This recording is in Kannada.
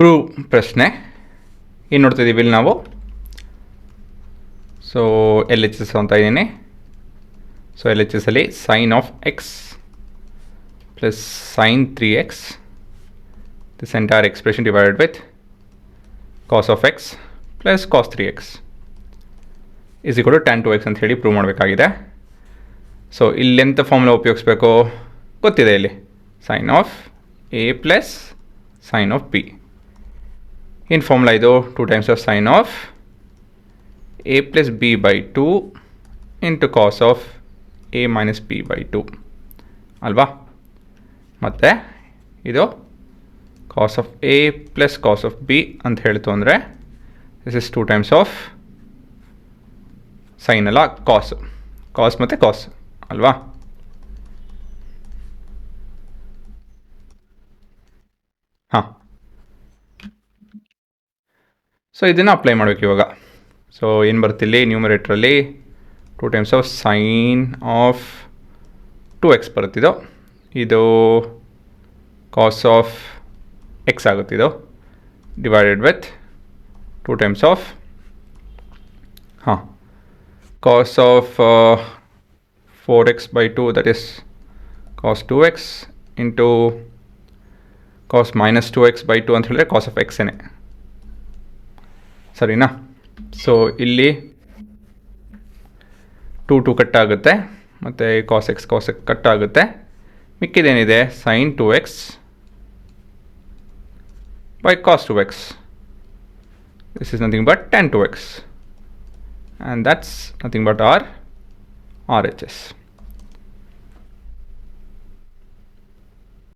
ಪ್ರೂವ್ ಪ್ರಶ್ನೆ ಏನು ನೋಡ್ತಿದ್ದೀವಿ ಇಲ್ಲಿ ನಾವು. ಸೊ ಎಲ್ ಎಚ್ ಎಸ್ ಅಂತ ಇದ್ದೀನಿ. ಸೊ ಎಲ್ ಎಚ್ ಎಸ್ ಅಲ್ಲಿ sine of x plus sine 3x this entire expression divided with cos of x plus cos 3x is equal to tan 2x ಅಂತ ಹೇಳಿ ಪ್ರೂವ್ ಮಾಡಬೇಕಾಗಿದೆ. ಸೊ ಇಲ್ಲೆಂಥ ಫಾರ್ಮುಲಾ ಉಪಯೋಗಿಸ್ಬೇಕು ಗೊತ್ತಿದೆ. ಇಲ್ಲಿ sine of A plus sine of B. ಏನು ಫಾರ್ಮುಲಾ ಇದು? 2 times of sin of a plus b by 2 into cos of a minus b by 2 ಅಲ್ವಾ? ಮತ್ತು ಇದು cos of a plus cos of b ಅಂತ ಹೇಳ್ತು ಅಂದರೆ this is 2 times of sine ಅಲ್ಲ, ಕಾಸ್ ಮತ್ತು ಕಾಸ್ ಅಲ್ವಾ? ಹಾಂ, ಸೊ ಇದನ್ನು ಅಪ್ಲೈ ಮಾಡಬೇಕು ಇವಾಗ. ಸೊ ಏನು ಬರ್ತಿಲ್ಲಿ ನ್ಯೂಮರೇಟ್ರಲ್ಲಿ 2 times of sine of 2x ಬರುತ್ತಿದ್ದು, ಇದು ಕಾಸ್ ಆಫ್ ಎಕ್ಸ್ ಆಗುತ್ತಿದ್ದು divided with 2 times of cos of 4x by 2 that is cos 2x into cos minus 2x by 2 ಅಂತ ಹೇಳಿದ್ರೆ ಕಾಸ್ ಆಫ್ ಎಕ್ಸೇನೆ, ಸರಿನಾ? ಸೊ ಇಲ್ಲಿ 2 ಕಟ್ ಆಗುತ್ತೆ ಮತ್ತು ಕಾಸ್ ಎಕ್ಸ್ ಕಟ್ ಆಗುತ್ತೆ. ಮಿಕ್ಕಿದೇನಿದೆ sine 2x by cos 2x. This is nothing but tan 2x and that's nothing but R H S.